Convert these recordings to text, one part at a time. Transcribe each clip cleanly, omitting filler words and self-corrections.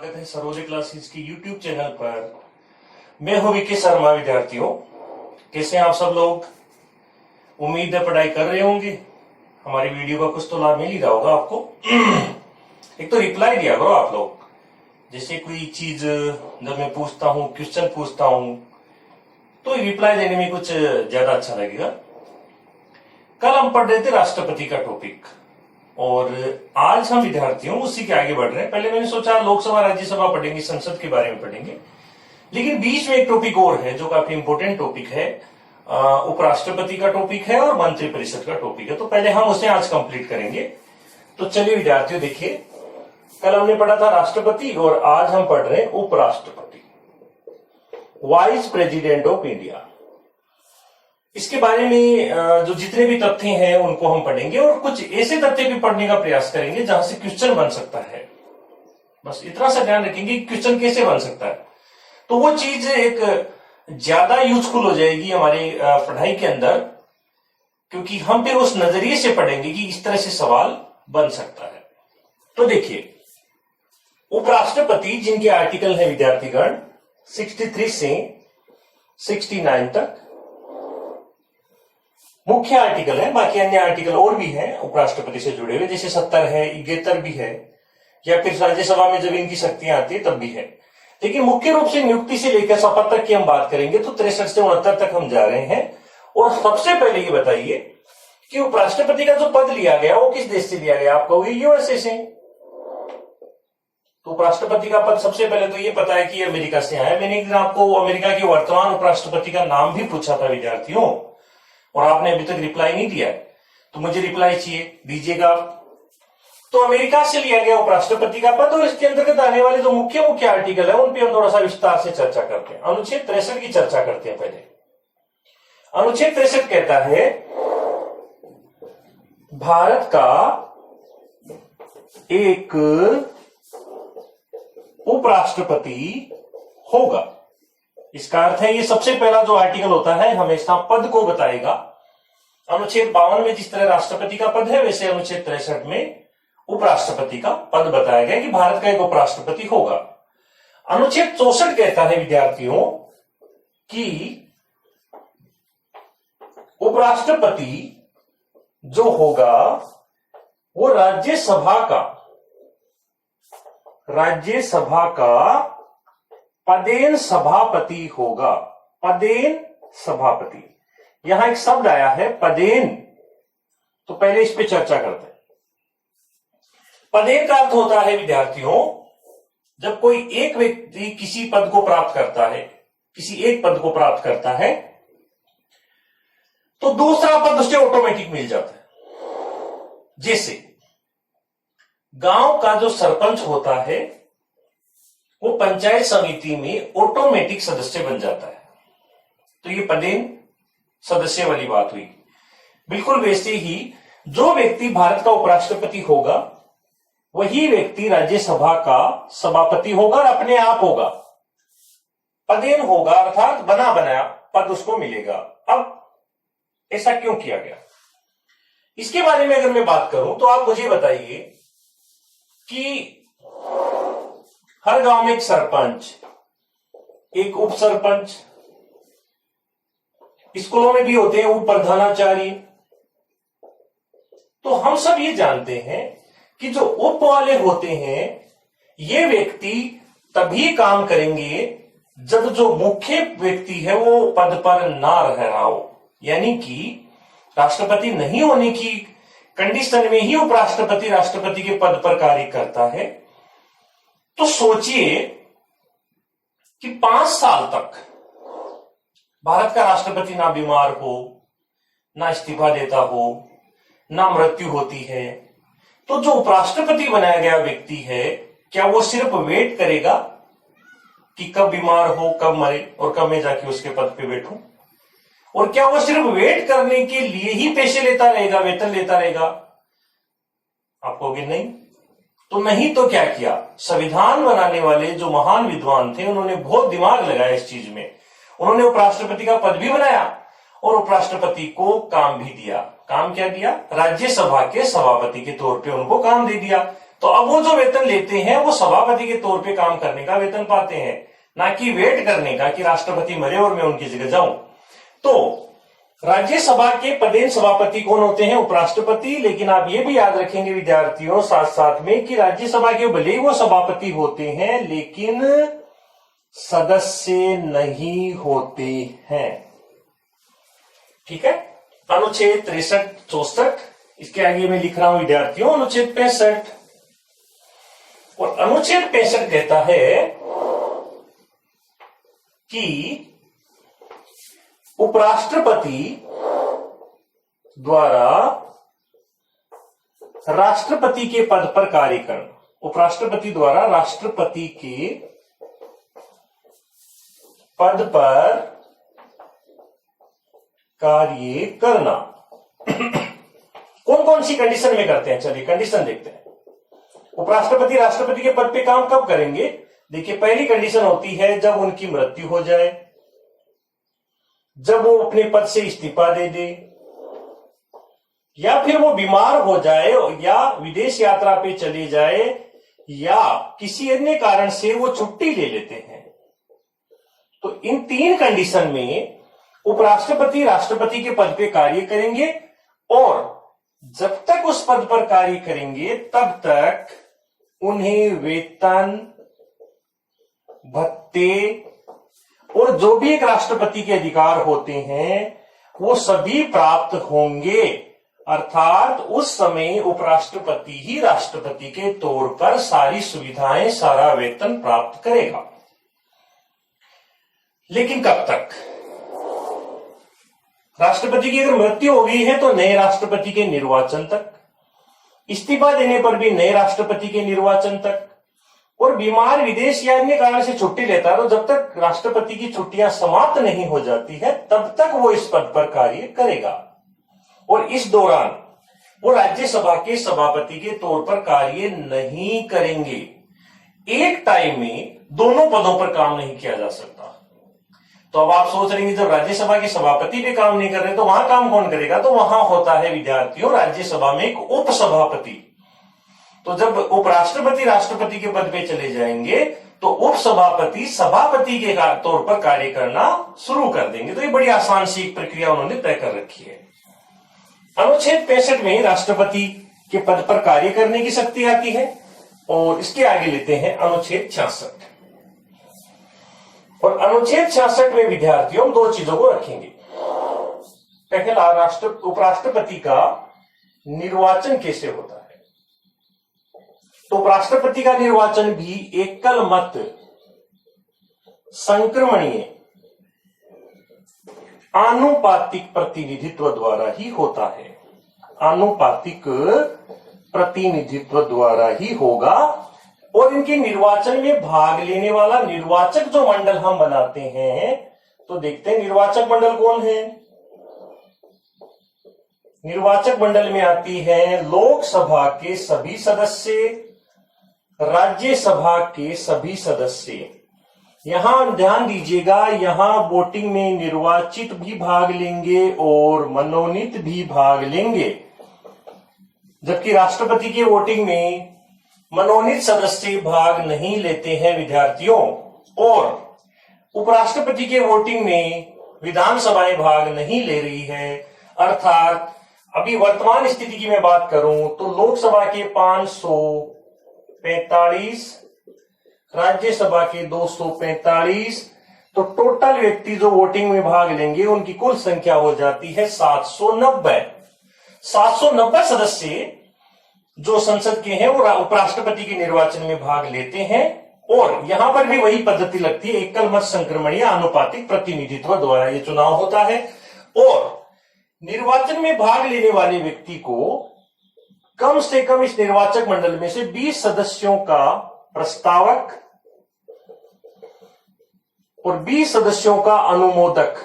स्वागत है सरोदे क्लासेस की यूट्यूब चैनल पर। मैं हूं विकी शर्मा। विद्यार्थियों, कैसे हैं आप सब लोग? उम्मीद है पढ़ाई कर रहे होंगे। हमारी वीडियो का कुछ तो लाभ मिल ही रहा होगा आपको। एक तो रिप्लाई दिया करो आप लोग। जैसे कोई चीज जब मैं पूछता हूं, क्वेश्चन पूछता हूं, तो रिप्लाई देने में कुछ ज्यादा अच्छा लगेगा। कल हम पढ़ रहे थे राष्ट्रपति का टॉपिक और आज हम विद्यार्थियों उसी के आगे बढ़ रहे हैं। पहले मैंने सोचा लोकसभा राज्यसभा पढ़ेंगे, संसद के बारे में पढ़ेंगे, लेकिन बीच में एक टॉपिक और है जो काफी इंपोर्टेंट टॉपिक है। उपराष्ट्रपति का टॉपिक है और मंत्रिपरिषद का टॉपिक है। तो पहले हम उसे आज कंप्लीट करेंगे। तो चलिए विद्यार्थियों, देखिए कल हमने पढ़ा था राष्ट्रपति और आज हम पढ़ रहे हैं उपराष्ट्रपति, वाइस प्रेसिडेंट ऑफ इंडिया। इसके बारे में जो जितने भी तथ्य हैं उनको हम पढ़ेंगे और कुछ ऐसे तथ्य भी पढ़ने का प्रयास करेंगे जहां से क्वेश्चन बन सकता है। बस इतना सा ध्यान रखेंगे कि क्वेश्चन कैसे बन सकता है, तो वो चीज एक ज्यादा यूजफुल हो जाएगी हमारी पढ़ाई के अंदर, क्योंकि हम फिर उस नजरिए से पढ़ेंगे कि इस तरह से सवाल बन सकता है। तो देखिए, उपराष्ट्रपति जिनके आर्टिकल है विद्यार्थीगण 63 से 69 तक मुख्य आर्टिकल है। बाकी अन्य आर्टिकल और भी हैं उपराष्ट्रपति से जुड़े हुए, जैसे 70 है, 71 भी है, या फिर राज्यसभा में जब इनकी शक्तियां आती है तब भी है। लेकिन मुख्य रूप से नियुक्ति से लेकर शपथ तक की हम बात करेंगे तो 63 से 69 तक हम जा रहे हैं। और सबसे पहले ये बताइए कि उपराष्ट्रपति का जो पद लिया गया वो किस देश से लिया गया? आप कहोगे यूएसए से। तो उपराष्ट्रपति का पद सबसे पहले तो ये पता है कि अमेरिका से आया। मैंने एक दिन आपको अमेरिका के वर्तमान उपराष्ट्रपति का नाम भी पूछा था विद्यार्थियों, और आपने अभी तक रिप्लाई नहीं दिया है, तो मुझे रिप्लाई चाहिए, दीजिएगा। तो अमेरिका से लिया गया उपराष्ट्रपति का पद और इसके अंतर्गत आने वाले जो मुख्य आर्टिकल है उन पे हम थोड़ा सा विस्तार से चर्चा करते हैं। अनुच्छेद 63 की चर्चा करते हैं पहले। अनुच्छेद 63 कहता है भारत का एक उपराष्ट्रपति होगा। इसका अर्थ है ये सबसे पहला जो आर्टिकल होता है हमेशा पद को बताएगा। अनुच्छेद 52 में जिस तरह राष्ट्रपति का पद है, वैसे अनुच्छेद 63 में उपराष्ट्रपति का पद बताया गया कि भारत का एक उपराष्ट्रपति होगा। अनुच्छेद 64 कहता है विद्यार्थियों कि उपराष्ट्रपति जो होगा वो राज्यसभा का पदेन सभापति होगा। पदेन सभापति, यहां एक शब्द आया है पदेन, तो पहले इस पे चर्चा करते हैं। पदेन का अर्थ होता है विद्यार्थियों, जब कोई एक व्यक्ति किसी पद को प्राप्त करता है, किसी एक पद को प्राप्त करता है, तो दूसरा पद उसे ऑटोमेटिक मिल जाता है। जैसे गांव का जो सरपंच होता है वो पंचायत समिति में ऑटोमेटिक सदस्य बन जाता है, तो ये पदेन सदस्य वाली बात हुई। बिल्कुल वैसे ही जो व्यक्ति भारत का उपराष्ट्रपति होगा वही व्यक्ति राज्यसभा का सभापति होगा और अपने आप होगा। पदेन होगा अर्थात बना बनाया पद उसको मिलेगा। अब ऐसा क्यों किया गया, इसके बारे में अगर मैं बात करूं तो आप मुझे बताइए कि हर गांव में एक सरपंच, एक उप सरपंच, स्कूलों में भी होते हैं उप प्रधानाचार्य। तो हम सब ये जानते हैं कि जो उप वाले होते हैं ये व्यक्ति तभी काम करेंगे जब जो मुख्य व्यक्ति है वो पद पर ना रह रहा हो। यानी कि राष्ट्रपति नहीं होने की कंडीशन में ही उपराष्ट्रपति राष्ट्रपति के पद पर कार्य करता है। तो सोचिए कि 5 साल तक भारत का राष्ट्रपति ना बीमार हो, ना इस्तीफा देता हो, ना मृत्यु होती है, तो जो उपराष्ट्रपति बनाया गया व्यक्ति है क्या वो सिर्फ वेट करेगा कि कब बीमार हो, कब मरे और कब मैं जाके उसके पद पे बैठूं? और क्या वो सिर्फ वेट करने के लिए ही पैसे लेता रहेगा, वेतन लेता रहेगा? आप कहोगे नहीं। तो नहीं तो क्या किया? संविधान बनाने वाले जो महान विद्वान थे उन्होंने बहुत दिमाग लगाया इस चीज में। उन्होंने उपराष्ट्रपति का पद भी बनाया और उपराष्ट्रपति को काम भी दिया। काम क्या दिया? राज्यसभा के सभापति के तौर पे उनको काम दे दिया। तो अब वो जो वेतन लेते हैं वो सभापति के तौर पे काम करने का वेतन पाते हैं, ना कि वेट करने का कि राष्ट्रपति मरे और मैं उनकी जगह जाऊं। तो राज्यसभा के पदेन सभापति कौन होते हैं? उपराष्ट्रपति। लेकिन आप ये भी याद रखेंगे विद्यार्थियों साथ साथ में कि राज्यसभा के भले ही वो सभापति होते हैं लेकिन सदस्य नहीं होते हैं। ठीक है, अनुच्छेद 63, 64, इसके आगे मैं लिख रहा हूं विद्यार्थियों अनुच्छेद 65। और अनुच्छेद 65 कहता है कि उपराष्ट्रपति द्वारा राष्ट्रपति के पद पर कार्य करना, उपराष्ट्रपति द्वारा राष्ट्रपति के पद पर कार्य करना कौन कौन सी कंडीशन में करते हैं? चलिए कंडीशन देखते हैं। उपराष्ट्रपति राष्ट्रपति के पद पे काम कब करेंगे? देखिए, पहली कंडीशन होती है जब उनकी मृत्यु हो जाए, जब वो अपने पद से इस्तीफा दे दे, या फिर वो बीमार हो जाए, या विदेश यात्रा पे चले जाए, या किसी अन्य कारण से वो छुट्टी ले लेते हैं। तो इन 3 कंडीशन में उपराष्ट्रपति राष्ट्रपति के पद पे कार्य करेंगे और जब तक उस पद पर कार्य करेंगे तब तक उन्हें वेतन, भत्ते और जो भी एक राष्ट्रपति के अधिकार होते हैं वो सभी प्राप्त होंगे। अर्थात उस समय उपराष्ट्रपति ही राष्ट्रपति के तौर पर सारी सुविधाएं, सारा वेतन प्राप्त करेगा। लेकिन कब तक? राष्ट्रपति की अगर मृत्यु हो गई है तो नए राष्ट्रपति के निर्वाचन तक, इस्तीफा देने पर भी नए राष्ट्रपति के निर्वाचन तक, और बीमार, विदेश या अन्य कारण से छुट्टी लेता है तो जब तक राष्ट्रपति की छुट्टियां समाप्त नहीं हो जाती है तब तक वो इस पद पर कार्य करेगा। और इस दौरान वो राज्यसभा के सभापति के तौर पर कार्य नहीं करेंगे। एक टाइम में दोनों पदों पर काम नहीं किया जा सकता। तो अब आप सोच रहे हैं जब राज्यसभा के सभापति पे काम नहीं कर रहे तो वहां काम कौन करेगा? तो वहां होता है विद्यार्थियों राज्यसभा में एक उपसभापति। तो जब उपराष्ट्रपति राष्ट्रपति के पद पे चले जाएंगे तो उपसभापति सभापति के तौर पर कार्य करना शुरू कर देंगे। तो ये बड़ी आसान सी एक प्रक्रिया उन्होंने तय कर रखी है। अनुच्छेद 65 में राष्ट्रपति के पद पर कार्य करने की शक्ति आती है। और इसके आगे लेते हैं अनुच्छेद 66। और अनुच्छेद 66 में विद्यार्थियों 2 चीजों को रखेंगे। पहला, उपराष्ट्रपति का निर्वाचन कैसे होता है? तो उपराष्ट्रपति का निर्वाचन भी एकल मत संक्रमणीय आनुपातिक प्रतिनिधित्व द्वारा ही होता है। आनुपातिक प्रतिनिधित्व द्वारा ही होगा। और इनके निर्वाचन में भाग लेने वाला निर्वाचक जो मंडल हम बनाते हैं, तो देखते हैं निर्वाचक मंडल कौन है। निर्वाचक मंडल में आती है लोकसभा के सभी सदस्य, राज्यसभा के सभी सदस्य। यहां ध्यान दीजिएगा, यहां वोटिंग में निर्वाचित भी भाग लेंगे और मनोनीत भी भाग लेंगे, जबकि राष्ट्रपति की वोटिंग में मनोनीत सदस्य भाग नहीं लेते हैं विद्यार्थियों। और उपराष्ट्रपति के वोटिंग में विधानसभाएं भाग नहीं ले रही है। अर्थात अभी वर्तमान स्थिति की मैं बात करूं तो लोकसभा के 545, राज्यसभा के 245, तो टोटल व्यक्ति जो वोटिंग में भाग लेंगे उनकी कुल संख्या हो जाती है 790। 790 सदस्य जो संसद के हैं वो उपराष्ट्रपति के निर्वाचन में भाग लेते हैं। और यहां पर भी वही पद्धति लगती है, एकल मत संक्रमणीय आनुपातिक प्रतिनिधित्व द्वारा ये चुनाव होता है। और निर्वाचन में भाग लेने वाले व्यक्ति को कम से कम इस निर्वाचक मंडल में से 20 सदस्यों का प्रस्तावक और 20 सदस्यों का अनुमोदक,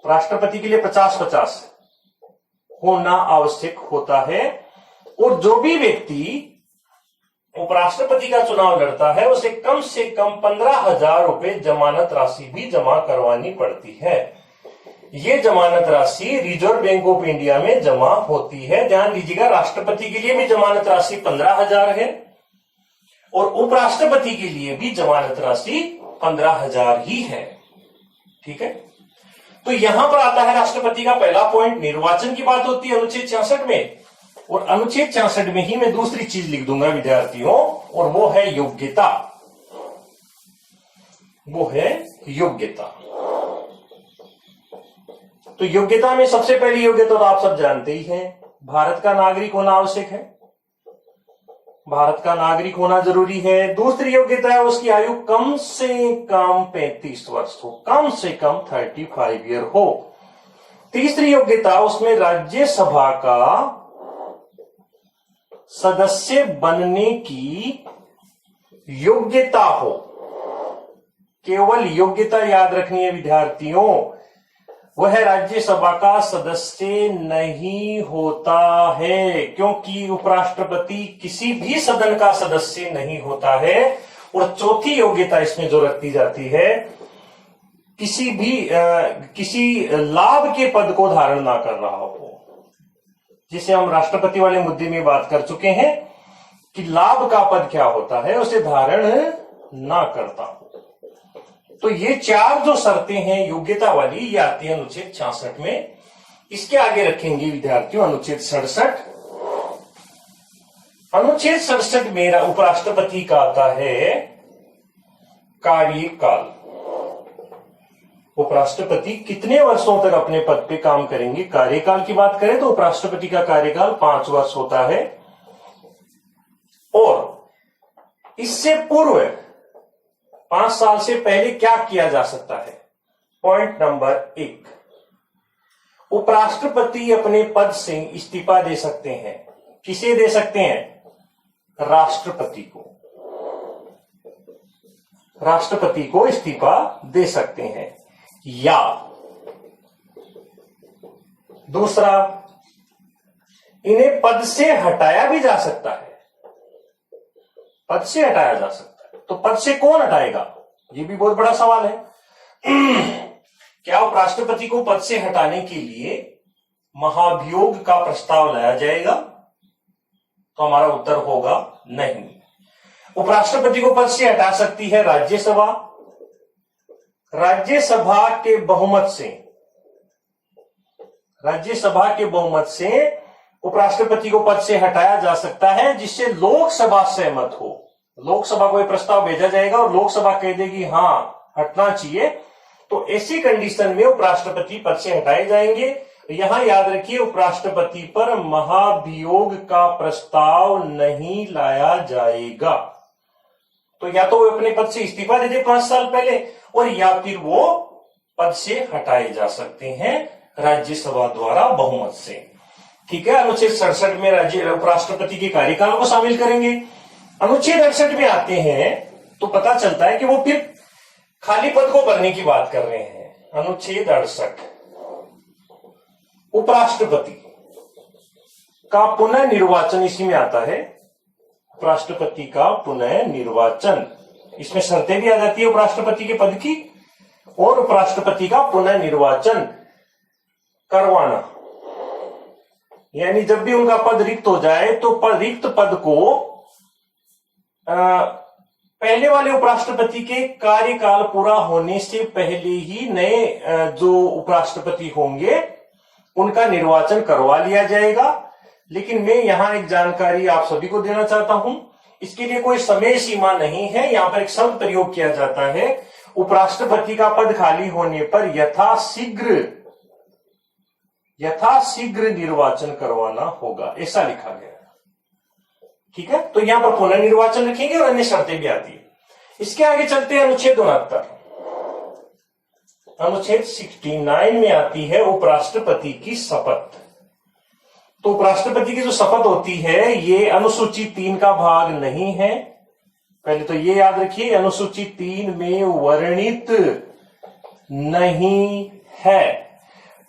राष्ट्रपति के लिए 50-50 होना आवश्यक होता है। और जो भी व्यक्ति उपराष्ट्रपति का चुनाव लड़ता है उसे कम से कम 15,000 रुपए जमानत राशि भी जमा करवानी पड़ती है। ये जमानत राशि रिजर्व बैंक ऑफ इंडिया में जमा होती है। ध्यान दीजिएगा, राष्ट्रपति के लिए भी जमानत राशि 15,000 है और उपराष्ट्रपति के लिए भी जमानत राशि 15,000 ही है। ठीक है, तो यहां पर आता है राष्ट्रपति का पहला पॉइंट, निर्वाचन की बात होती है अनुच्छेद 66 में, और अनुच्छेद 66 में ही मैं दूसरी चीज लिख दूंगा विद्यार्थियों, और वो है योग्यता। वो है योग्यता। तो योग्यता में सबसे पहली योग्यता तो आप सब जानते ही हैं, भारत का नागरिक होना आवश्यक है, भारत का नागरिक होना जरूरी है। दूसरी योग्यता है उसकी आयु कम से कम 35 वर्ष हो, कम से कम 35 ईयर हो। तीसरी योग्यता उसमें राज्यसभा का सदस्य बनने की योग्यता हो। केवल योग्यता याद रखनी है विद्यार्थियों, वह राज्यसभा का सदस्य नहीं होता है, क्योंकि उपराष्ट्रपति किसी भी सदन का सदस्य नहीं होता है। और चौथी योग्यता इसमें जो रखी जाती है, किसी लाभ के पद को धारण ना कर रहा हो, जिसे हम राष्ट्रपति वाले मुद्दे में बात कर चुके हैं कि लाभ का पद क्या होता है, उसे धारण ना करता। तो ये चार जो शर्तें हैं योग्यता वाली, ये आती है अनुच्छेद 66 में। इसके आगे रखेंगे विद्यार्थियों अनुच्छेद 67। अनुच्छेद 67 में उपराष्ट्रपति का आता है कार्यकाल। उपराष्ट्रपति कितने वर्षों तक अपने पद पे काम करेंगे। कार्यकाल की बात करें तो उपराष्ट्रपति का कार्यकाल 5 वर्ष होता है, और इससे पूर्व 5 साल से पहले क्या किया जा सकता है। पॉइंट नंबर 1, उपराष्ट्रपति अपने पद से इस्तीफा दे सकते हैं। किसे दे सकते हैं? राष्ट्रपति को। राष्ट्रपति को इस्तीफा दे सकते हैं। या दूसरा, इन्हें पद से हटाया भी जा सकता है। पद से हटाया जा सकता है, तो पद से कौन हटाएगा, ये भी बहुत बड़ा सवाल है। क्या उपराष्ट्रपति को पद से हटाने के लिए महाभियोग का प्रस्ताव लाया जाएगा? तो हमारा उत्तर होगा नहीं। उपराष्ट्रपति को पद से हटा सकती है राज्यसभा। राज्यसभा के बहुमत से, राज्यसभा के बहुमत से उपराष्ट्रपति को पद से हटाया जा सकता है, जिससे लोकसभा सहमत हो। लोकसभा को यह प्रस्ताव भेजा जाएगा और लोकसभा कह देगी हां हटना चाहिए, तो ऐसी कंडीशन में उपराष्ट्रपति पद से हटाए जाएंगे। यहां याद रखिए, उपराष्ट्रपति पर महाभियोग का प्रस्ताव नहीं लाया जाएगा। तो या तो वो अपने पद से इस्तीफा दे दे 5 साल पहले, और या फिर वो पद से हटाए जा सकते हैं राज्यसभा द्वारा बहुमत से। ठीक है, अनुच्छेद 67 में राज्य उपराष्ट्रपति के कार्यकाल को शामिल करेंगे। अनुच्छेद 68 में आते हैं तो पता चलता है कि वो फिर खाली पद को भरने की बात कर रहे हैं। अनुच्छेद 68, उपराष्ट्रपति का पुनः निर्वाचन इसी में आता है। उपराष्ट्रपति का पुनः निर्वाचन, इसमें शर्तें भी आ जाती है उपराष्ट्रपति के पद की, और उपराष्ट्रपति का पुनः निर्वाचन करवाना, यानी जब भी उनका पद रिक्त हो जाए तो रिक्त पद को पहले वाले उपराष्ट्रपति के कार्यकाल पूरा होने से पहले ही नए जो उपराष्ट्रपति होंगे उनका निर्वाचन करवा लिया जाएगा। लेकिन मैं यहां एक जानकारी आप सभी को देना चाहता हूं, इसके लिए कोई समय सीमा नहीं है। यहां पर एक शब्द प्रयोग किया जाता है, उपराष्ट्रपति का पद खाली होने पर यथाशीघ्र निर्वाचन करवाना होगा, ऐसा लिखा गया। ठीक है, तो यहां पर पुनः निर्वाचन रखेंगे और अन्य शर्तें भी आती है। इसके आगे चलते हैं अनुच्छेद 69। अनुच्छेद 69 में आती है उपराष्ट्रपति की शपथ। तो उपराष्ट्रपति की जो शपथ होती है ये अनुसूची 3 का भाग नहीं है। पहले तो ये याद रखिए, अनुसूची 3 में वर्णित नहीं है।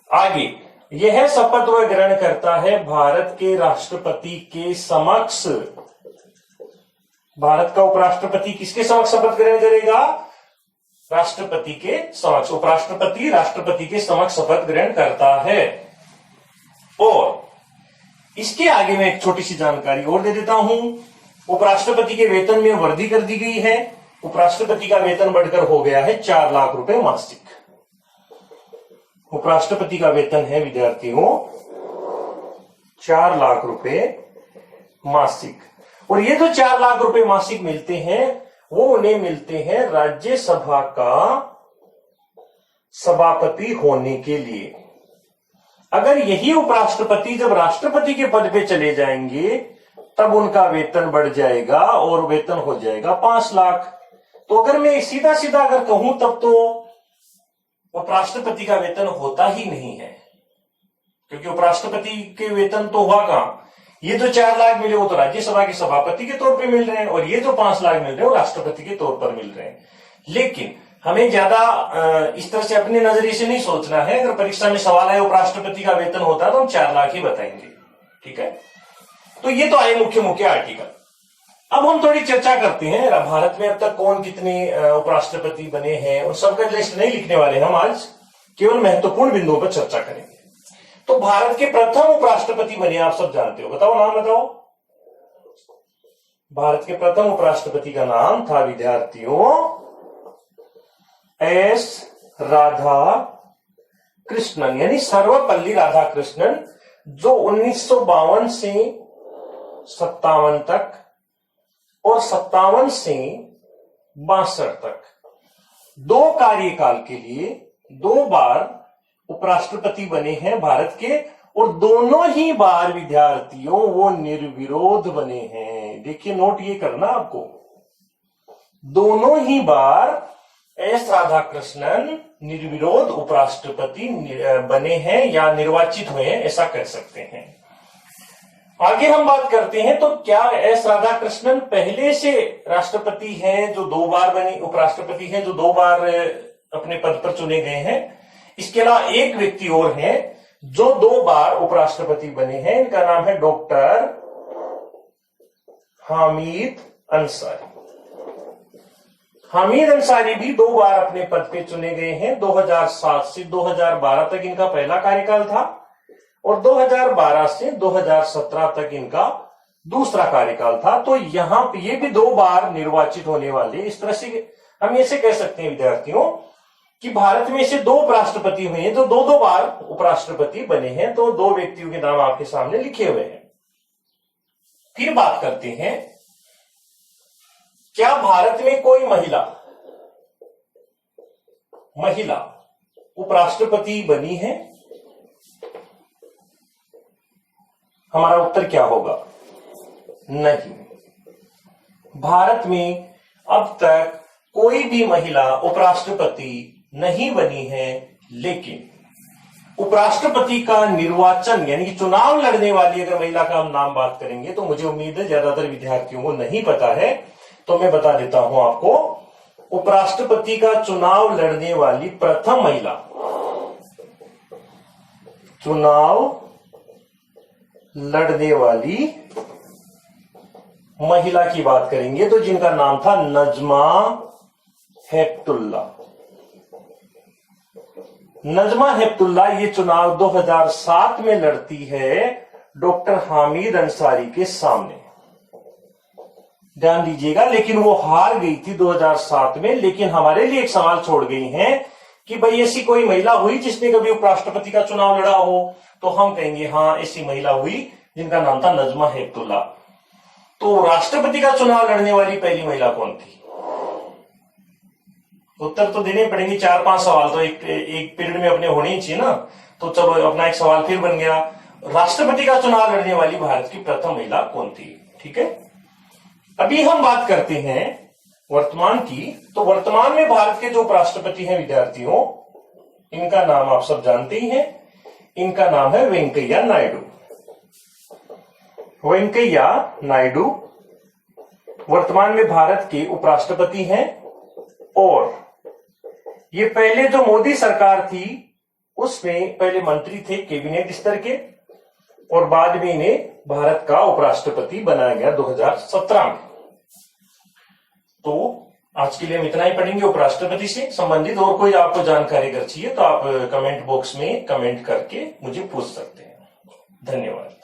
आगे, यह शपथ वह ग्रहण करता है भारत के राष्ट्रपति के समक्ष। भारत का उपराष्ट्रपति किसके समक्ष शपथ ग्रहण करेगा? राष्ट्रपति के समक्ष। उपराष्ट्रपति राष्ट्रपति के समक्ष शपथ ग्रहण करता है। और इसके आगे मैं एक छोटी सी जानकारी और दे देता हूं उपराष्ट्रपति के वेतन में वृद्धि कर दी गई है। उपराष्ट्रपति का वेतन बढ़कर हो गया है 4 लाख रुपए मासिक। उपराष्ट्रपति का वेतन है विद्यार्थियों 4 लाख रुपए मासिक। और ये जो 4 लाख रुपए मासिक मिलते हैं वो उन्हें मिलते हैं राज्यसभा का सभापति होने के लिए। अगर यही उपराष्ट्रपति जब राष्ट्रपति के पद पे चले जाएंगे तब उनका वेतन बढ़ जाएगा और वेतन हो जाएगा 5 लाख। तो अगर मैं सीधा सीधा अगर कहूं तब तो उपराष्ट्रपति का वेतन होता ही नहीं है, क्योंकि उपराष्ट्रपति के वेतन तो हुआ कहां। ये जो 4 लाख मिले वो तो राज्यसभा के सभापति के तौर पे मिल रहे हैं, और ये जो 5 लाख मिल रहे हैं वो राष्ट्रपति के तौर पर मिल रहे हैं। लेकिन हमें ज्यादा इस तरह से अपने नजरिए से नहीं सोचना है। अगर परीक्षा में सवाल आए उपराष्ट्रपति का वेतन होता है तो हम 4 लाख ही बताएंगे, ठीक है। तो ये तो आए मुख्य आर्टिकल। अब हम थोड़ी चर्चा करते हैं भारत में अब तक कौन कितने उपराष्ट्रपति बने हैं, और सबका लिस्ट नहीं लिखने वाले हम आज, केवल महत्वपूर्ण बिंदुओं पर चर्चा करेंगे। तो भारत के प्रथम उपराष्ट्रपति बने आप सब जानते हो, बताओ नाम बताओ। भारत के प्रथम उपराष्ट्रपति का नाम था विद्यार्थियों एस राधा कृष्णन, यानी सर्वपल्ली राधाकृष्णन, जो 1952 से 57 तक और 57 से 62 तक 2 कार्यकाल के लिए 2 बार उपराष्ट्रपति बने हैं भारत के, और दोनों ही बार विद्यार्थियों वो निर्विरोध बने हैं। देखिए नोट ये करना आपको, दोनों ही बार एस राधाकृष्णन निर्विरोध उपराष्ट्रपति बने हैं या निर्वाचित हुए हैं, ऐसा कह सकते हैं। आगे हम बात करते हैं तो क्या एस राधाकृष्णन पहले से राष्ट्रपति हैं जो 2 बार बने, उपराष्ट्रपति हैं जो 2 बार अपने पद पर चुने गए हैं। इसके अलावा एक व्यक्ति और हैं जो 2 बार उपराष्ट्रपति बने हैं, इनका नाम है डॉक्टर हामिद अंसारी। हामिद अंसारी भी 2 बार अपने पद पे चुने गए हैं। 2007 से 2012 तक इनका पहला कार्यकाल था, और 2012 से 2017 तक इनका दूसरा कार्यकाल था। तो यहां पे ये भी 2 बार निर्वाचित होने वाले, इस तरह से हम ऐसे कह सकते हैं विद्यार्थियों कि भारत में से 2 उपराष्ट्रपति हुए हैं जो 2-2 बार उपराष्ट्रपति बने हैं। तो 2 व्यक्तियों के नाम आपके सामने लिखे हुए हैं। फिर बात करते हैं, क्या भारत में कोई महिला उपराष्ट्रपति बनी है? हमारा उत्तर क्या होगा? नहीं। भारत में अब तक कोई भी महिला उपराष्ट्रपति नहीं बनी है, लेकिन उपराष्ट्रपति का निर्वाचन यानी कि चुनाव लड़ने वाली अगर महिला का हम नाम बात करेंगे तो मुझे उम्मीद है ज्यादातर विद्यार्थियों को नहीं पता है, तो मैं बता देता हूं आपको। उपराष्ट्रपति का चुनाव लड़ने वाली प्रथम महिला, चुनाव लड़ने वाली महिला की बात करेंगे तो जिनका नाम था नजमा हेपतुल्ला। नजमा हेपतुल्ला ये चुनाव 2007 में लड़ती है डॉक्टर हामिद अंसारी के सामने, ध्यान दीजिएगा। लेकिन वो हार गई थी 2007 में। लेकिन हमारे लिए एक सवाल छोड़ गई हैं कि भाई ऐसी कोई महिला हुई जिसने कभी उपराष्ट्रपति का चुनाव लड़ा हो, तो हम कहेंगे हाँ ऐसी महिला हुई जिनका नाम था नजमा हेपतुल्ला। तो राष्ट्रपति का चुनाव लड़ने वाली पहली महिला कौन थी? उत्तर तो देने पड़ेंगे, 4-5 सवाल तो एक पीरियड में अपने होने ही चाहिए ना। तो चलो अपना एक सवाल फिर बन गया, राष्ट्रपति का चुनाव लड़ने वाली भारत की प्रथम महिला कौन थी? ठीक है, अभी हम बात करते हैं वर्तमान की। तो वर्तमान में भारत के जो उपराष्ट्रपति हैं विद्यार्थियों, इनका नाम आप सब जानते ही हैं। इनका नाम है वेंकैया नायडू। वेंकैया नायडू वर्तमान में भारत के उपराष्ट्रपति हैं, और ये पहले जो मोदी सरकार थी उसमें पहले मंत्री थे कैबिनेट स्तर के, और बाद में इन्हें भारत का उपराष्ट्रपति बनाया गया 2017 में। तो आज के लिए हम इतना ही पढ़ेंगे उपराष्ट्रपति से संबंधित। और कोई आपको जानकारी अगर चाहिए तो आप कमेंट बॉक्स में कमेंट करके मुझे पूछ सकते हैं। धन्यवाद।